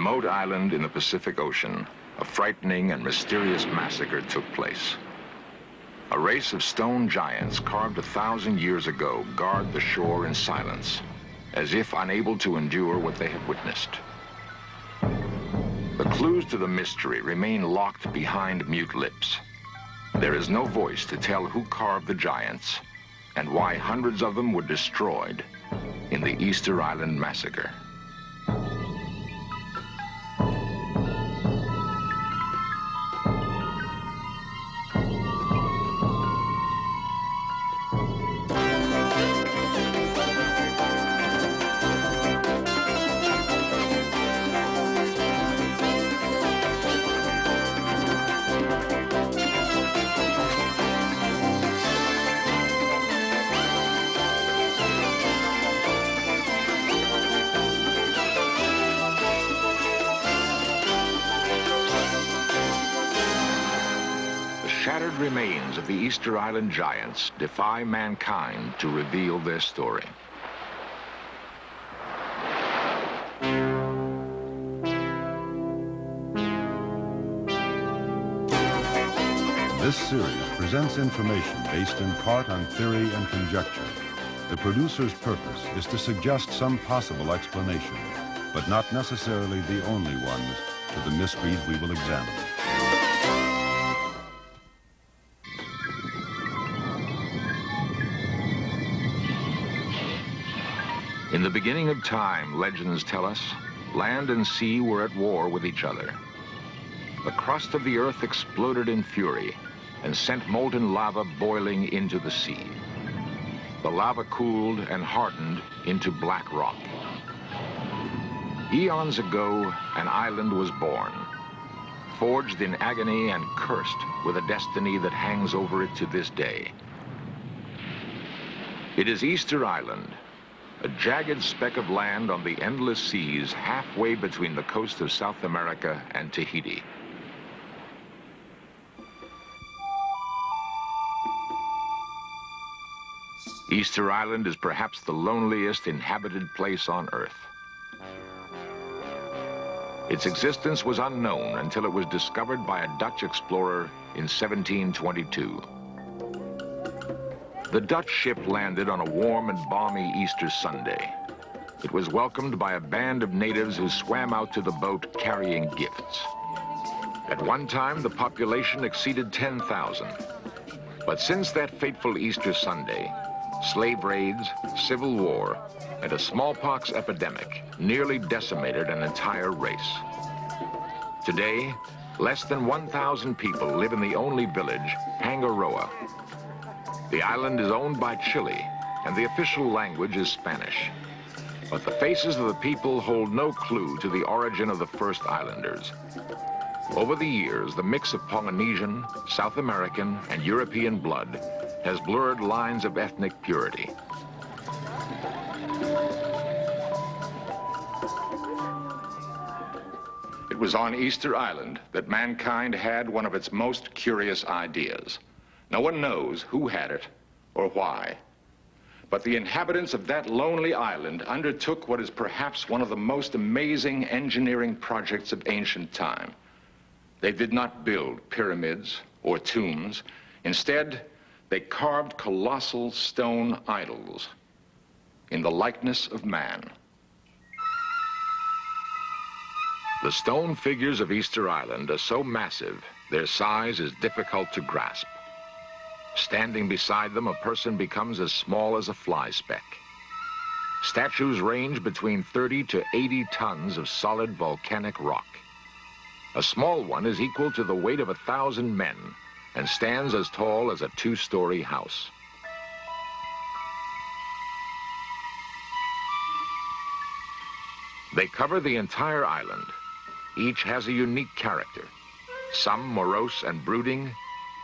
remote island in the Pacific Ocean, a frightening and mysterious massacre took place. A race of stone giants carved 1,000 years ago guard the shore in silence, as if unable to endure what they have witnessed. The clues to the mystery remain locked behind mute lips. There is no voice to tell who carved the giants and why hundreds of them were destroyed in the Easter Island Massacre. Shattered remains of the Easter Island giants defy mankind to reveal their story. This series presents information based in part on theory and conjecture. The producer's purpose is to suggest some possible explanation, but not necessarily the only ones to the mysteries we will examine. In the beginning of time, legends tell us, land and sea were at war with each other. The crust of the earth exploded in fury and sent molten lava boiling into the sea. The lava cooled and hardened into black rock. Eons ago, an island was born, forged in agony and cursed with a destiny that hangs over it to this day. It is Easter Island, a jagged speck of land on the endless seas halfway between the coast of South America and Tahiti. Easter Island is perhaps the loneliest inhabited place on Earth. Its existence was unknown until it was discovered by a Dutch explorer in 1722. The Dutch ship landed on a warm and balmy Easter Sunday. It was welcomed by a band of natives who swam out to the boat carrying gifts. At one time, the population exceeded 10,000. But since that fateful Easter Sunday, slave raids, civil war, and a smallpox epidemic nearly decimated an entire race. Today, less than 1,000 people live in the only village, Hangaroa. The island is owned by Chile, and the official language is Spanish. But the faces of the people hold no clue to the origin of the first islanders. Over the years, the mix of Polynesian, South American, and European blood has blurred lines of ethnic purity. It was on Easter Island that mankind had one of its most curious ideas. No one knows who had it or why. But the inhabitants of that lonely island undertook what is perhaps one of the most amazing engineering projects of ancient time. They did not build pyramids or tombs. Instead, they carved colossal stone idols in the likeness of man. The stone figures of Easter Island are so massive, their size is difficult to grasp. Standing beside them, a person becomes as small as a fly speck. Statues range between 30 to 80 tons of solid volcanic rock. A small one is equal to the weight of 1,000 men and stands as tall as a 2-story house. They cover the entire island. Each has a unique character, some morose and brooding,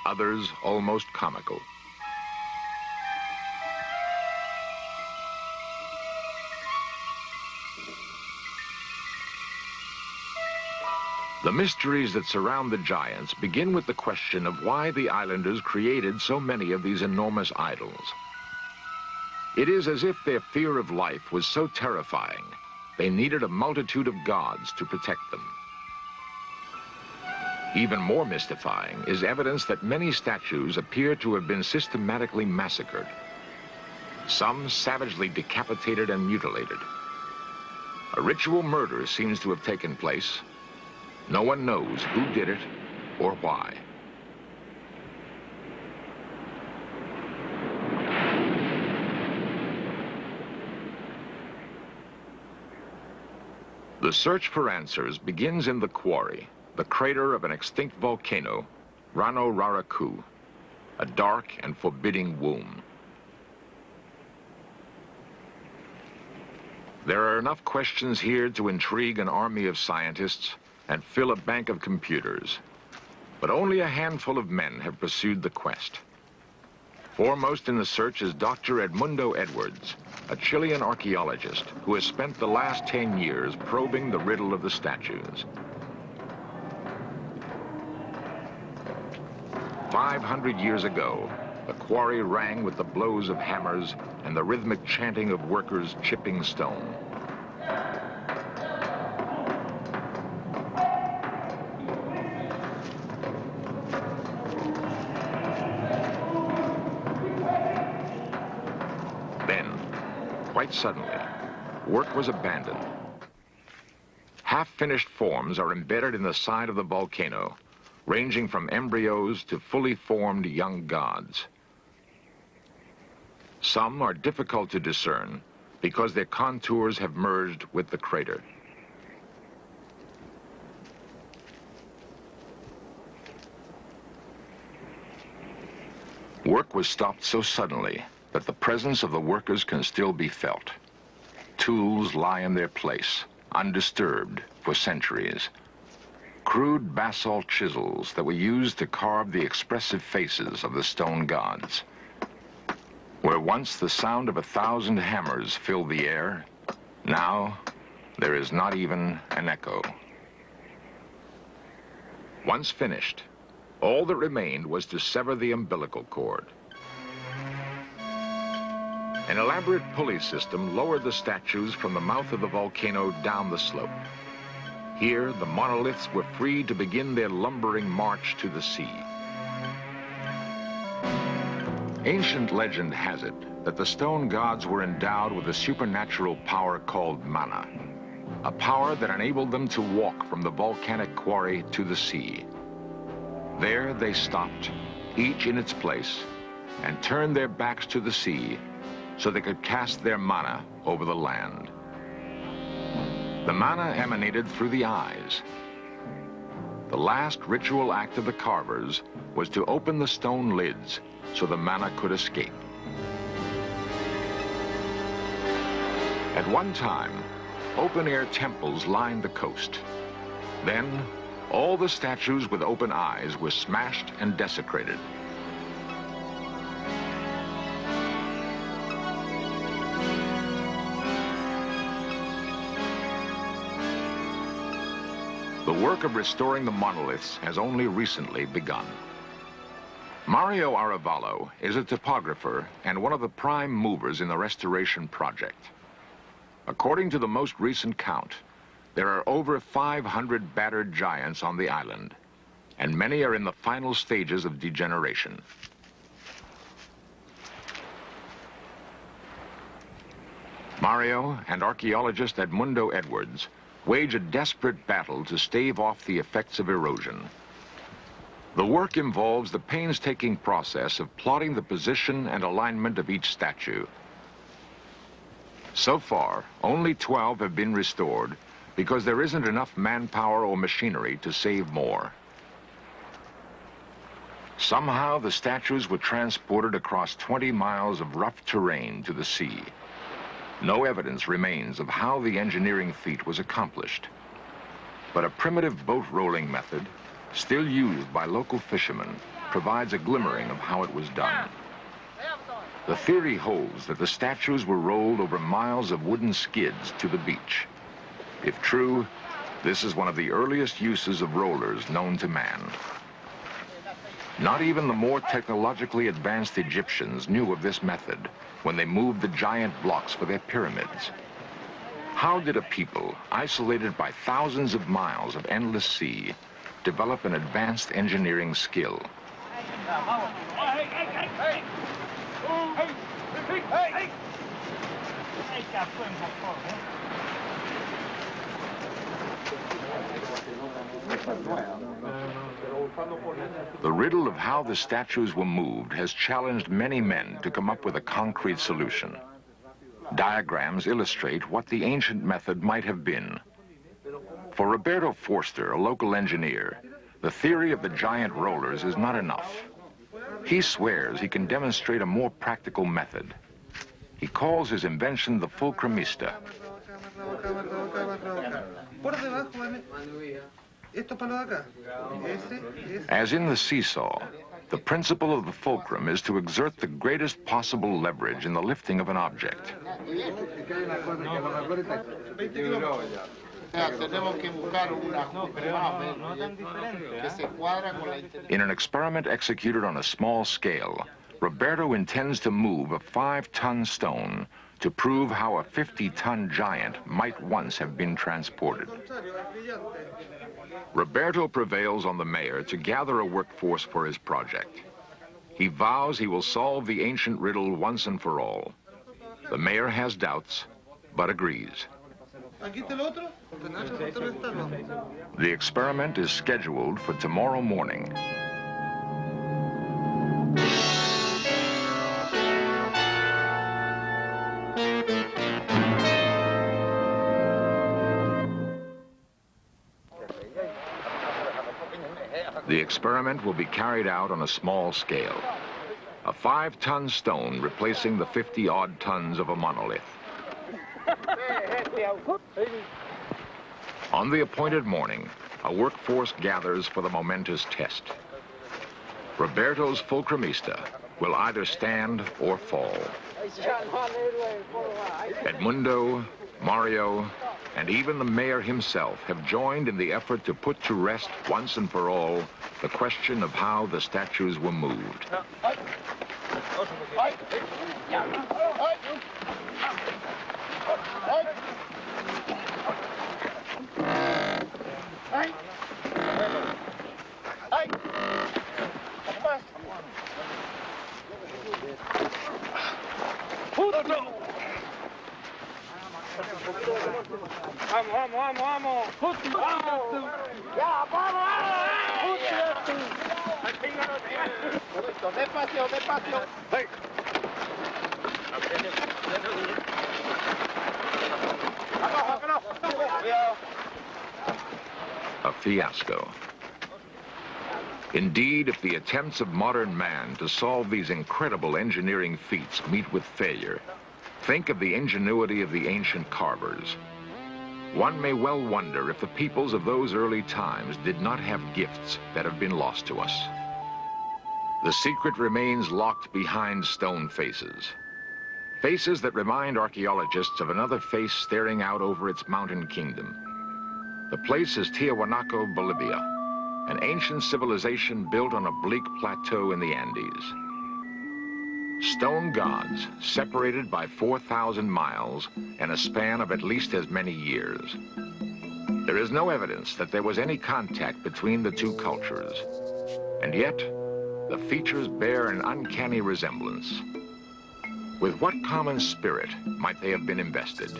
others almost comical. The mysteries that surround the giants begin with the question of why the islanders created so many of these enormous idols. It is as if their fear of life was so terrifying they needed a multitude of gods to protect them. Even more mystifying is evidence that many statues appear to have been systematically massacred. Some savagely decapitated and mutilated. A ritual murder seems to have taken place. No one knows who did it or why. The search for answers begins in the quarry, the crater of an extinct volcano, Rano Raraku, a dark and forbidding womb. There are enough questions here to intrigue an army of scientists and fill a bank of computers. But only a handful of men have pursued the quest. Foremost in the search is Dr. Edmundo Edwards, a Chilean archaeologist who has spent the last 10 years probing the riddle of the statues. 500 years ago, the quarry rang with the blows of hammers and the rhythmic chanting of workers chipping stone. Then, quite suddenly, work was abandoned. Half-finished forms are embedded in the side of the volcano, ranging from embryos to fully formed young gods. Some are difficult to discern because their contours have merged with the crater. Work was stopped so suddenly that the presence of the workers can still be felt. Tools lie in their place, undisturbed for centuries. Crude basalt chisels that were used to carve the expressive faces of the stone gods. Where once the sound of 1,000 hammers filled the air, now there is not even an echo. Once finished, all that remained was to sever the umbilical cord. An elaborate pulley system lowered the statues from the mouth of the volcano down the slope. Here, the monoliths were free to begin their lumbering march to the sea. Ancient legend has it that the stone gods were endowed with a supernatural power called mana, a power that enabled them to walk from the volcanic quarry to the sea. There they stopped, each in its place, and turned their backs to the sea so they could cast their mana over the land. The mana emanated through the eyes. The last ritual act of the carvers was to open the stone lids so the mana could escape. At one time, open-air temples lined the coast. Then, all the statues with open eyes were smashed and desecrated. The work of restoring the monoliths has only recently begun. Mario Aravallo is a topographer and one of the prime movers in the restoration project. According to the most recent count, there are over 500 battered giants on the island, and many are in the final stages of degeneration. Mario and archaeologist Edmundo Edwards wage a desperate battle to stave off the effects of erosion. The work involves the painstaking process of plotting the position and alignment of each statue. So far, only 12 have been restored because there isn't enough manpower or machinery to save more. Somehow, the statues were transported across 20 miles of rough terrain to the sea. No evidence remains of how the engineering feat was accomplished. But a primitive boat rolling method, still used by local fishermen, provides a glimmering of how it was done. The theory holds that the statues were rolled over miles of wooden skids to the beach. If true, this is one of the earliest uses of rollers known to man. Not even the more technologically advanced Egyptians knew of this method when they moved the giant blocks for their pyramids. How did a people, isolated by thousands of miles of endless sea, develop an advanced engineering skill? The riddle of how the statues were moved has challenged many men to come up with a concrete solution. Diagrams illustrate what the ancient method might have been. For Roberto Forster, a local engineer, the theory of the giant rollers is not enough. He swears he can demonstrate a more practical method. He calls his invention the fulcrumista. As in the seesaw, the principle of the fulcrum is to exert the greatest possible leverage in the lifting of an object. In an experiment executed on a small scale, Roberto intends to move a 5-ton stone to prove how a 50-ton giant might once have been transported. Roberto prevails on the mayor to gather a workforce for his project. He vows he will solve the ancient riddle once and for all. The mayor has doubts, but agrees. The experiment is scheduled for tomorrow morning. The experiment will be carried out on a small scale. A 5-ton stone replacing the 50-odd tons of a monolith. On the appointed morning, a workforce gathers for the momentous test. Roberto's fulcrumista will either stand or fall. Edmundo, Mario, and even the mayor himself have joined in the effort to put to rest once and for all the question of how the statues were moved. A fiasco. Indeed, if the attempts of modern man to solve these incredible engineering feats meet with failure, think of the ingenuity of the ancient carvers. One may well wonder if the peoples of those early times did not have gifts that have been lost to us. The secret remains locked behind stone faces. Faces that remind archaeologists of another face staring out over its mountain kingdom. The place is Tiahuanaco, Bolivia, an ancient civilization built on a bleak plateau in the Andes. Stone gods, separated by 4,000 miles and a span of at least as many years. There is no evidence that there was any contact between the two cultures. And yet, the features bear an uncanny resemblance. With what common spirit might they have been invested?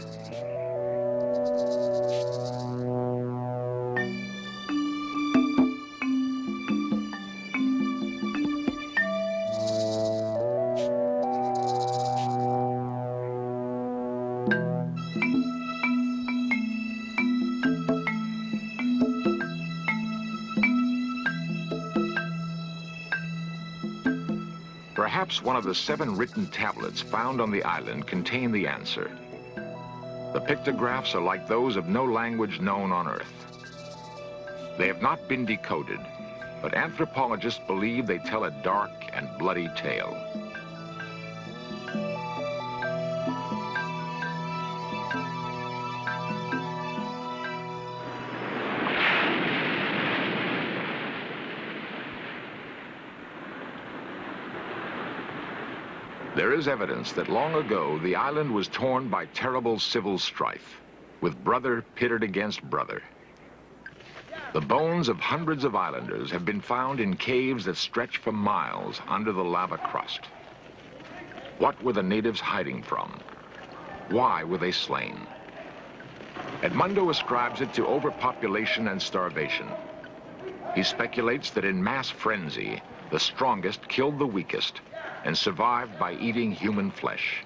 Perhaps one of the 7 written tablets found on the island contain the answer. The pictographs are like those of no language known on Earth. They have not been decoded, but anthropologists believe they tell a dark and bloody tale. There is evidence that long ago the island was torn by terrible civil strife. with brother pitted against brother. The bones of hundreds of islanders have been found in caves that stretch for miles under the lava crust. What were the natives hiding from? Why were they slain? Edmundo ascribes it to overpopulation and starvation. He speculates that in mass frenzy, the strongest killed the weakest and survived by eating human flesh.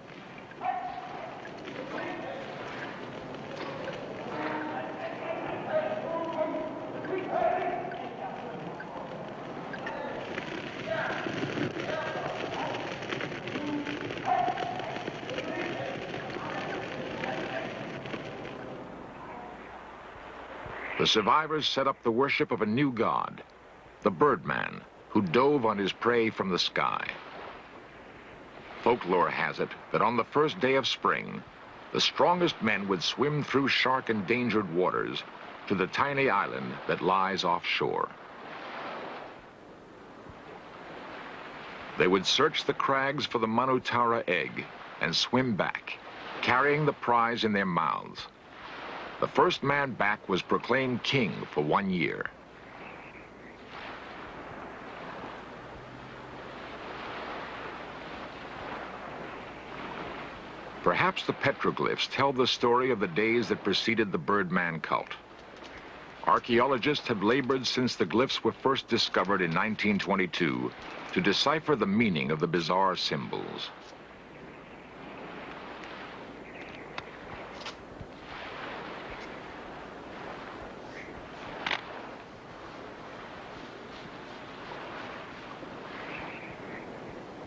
The survivors set up the worship of a new god, the Birdman, who dove on his prey from the sky. Folklore has it that on the first day of spring, the strongest men would swim through shark-endangered waters to the tiny island that lies offshore. They would search the crags for the Manutara egg and swim back, carrying the prize in their mouths. The first man back was proclaimed king for 1 year. Perhaps the petroglyphs tell the story of the days that preceded the Birdman cult. Archaeologists have labored since the glyphs were first discovered in 1922 to decipher the meaning of the bizarre symbols.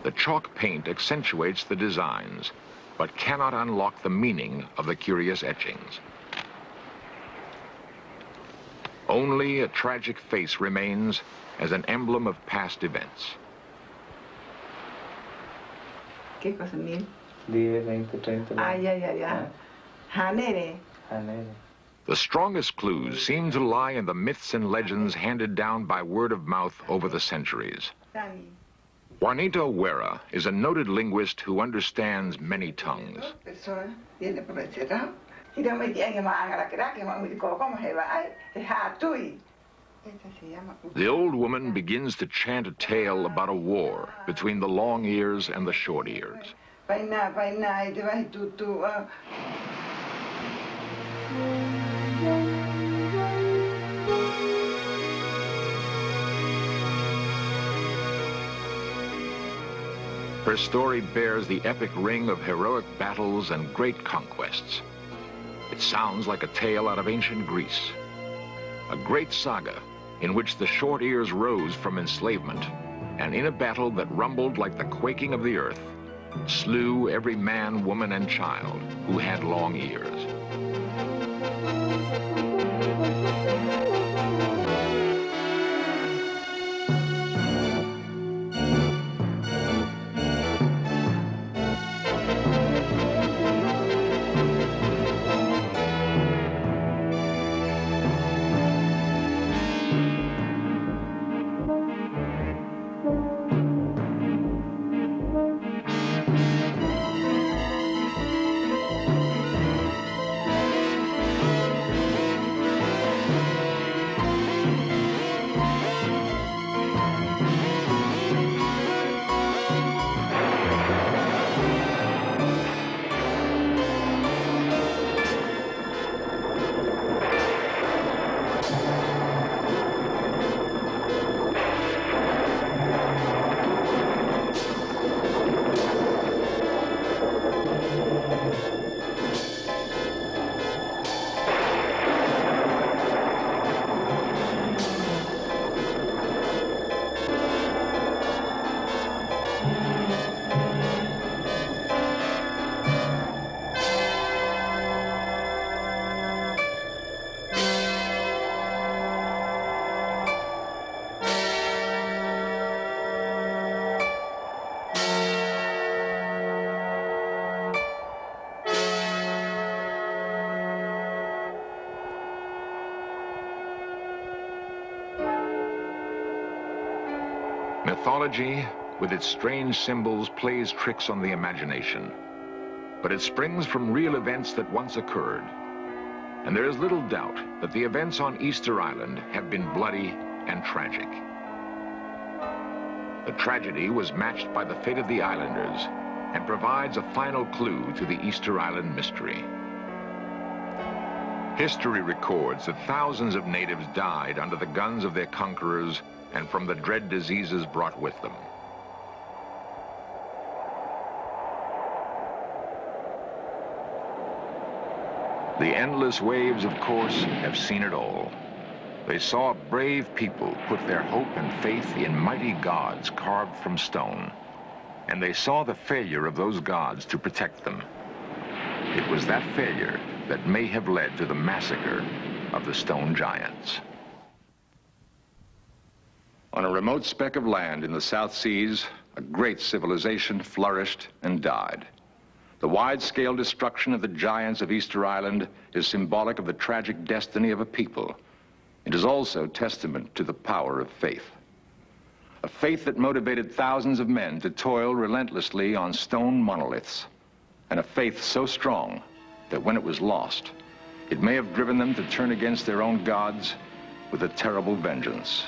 The chalk paint accentuates the designs, but cannot unlock the meaning of the curious etchings. Only a tragic face remains as an emblem of past events. ¿Qué cosa mil? 10, 20, 30. Ya. Hanere. The strongest clues seem to lie in the myths and legends handed down by word of mouth over the centuries. Juanita Huera is a noted linguist who understands many tongues. The old woman begins to chant a tale about a war between the long ears and the short ears. Her story bears the epic ring of heroic battles and great conquests. It sounds like a tale out of ancient Greece, a great saga in which the short ears rose from enslavement and in a battle that rumbled like the quaking of the earth, slew every man, woman, and child who had long ears. Mythology, with its strange symbols, plays tricks on the imagination. But it springs from real events that once occurred. And there is little doubt that the events on Easter Island have been bloody and tragic. The tragedy was matched by the fate of the islanders and provides a final clue to the Easter Island mystery. History records that thousands of natives died under the guns of their conquerors and from the dread diseases brought with them. The endless waves, of course, have seen it all. They saw a brave people put their hope and faith in mighty gods carved from stone, and they saw the failure of those gods to protect them. It was that failure that may have led to the massacre of the stone giants. On a remote speck of land in the South Seas, a great civilization flourished and died. The wide-scale destruction of the giants of Easter Island is symbolic of the tragic destiny of a people. It is also testament to the power of faith. A faith that motivated thousands of men to toil relentlessly on stone monoliths, and a faith so strong that when it was lost, it may have driven them to turn against their own gods with a terrible vengeance.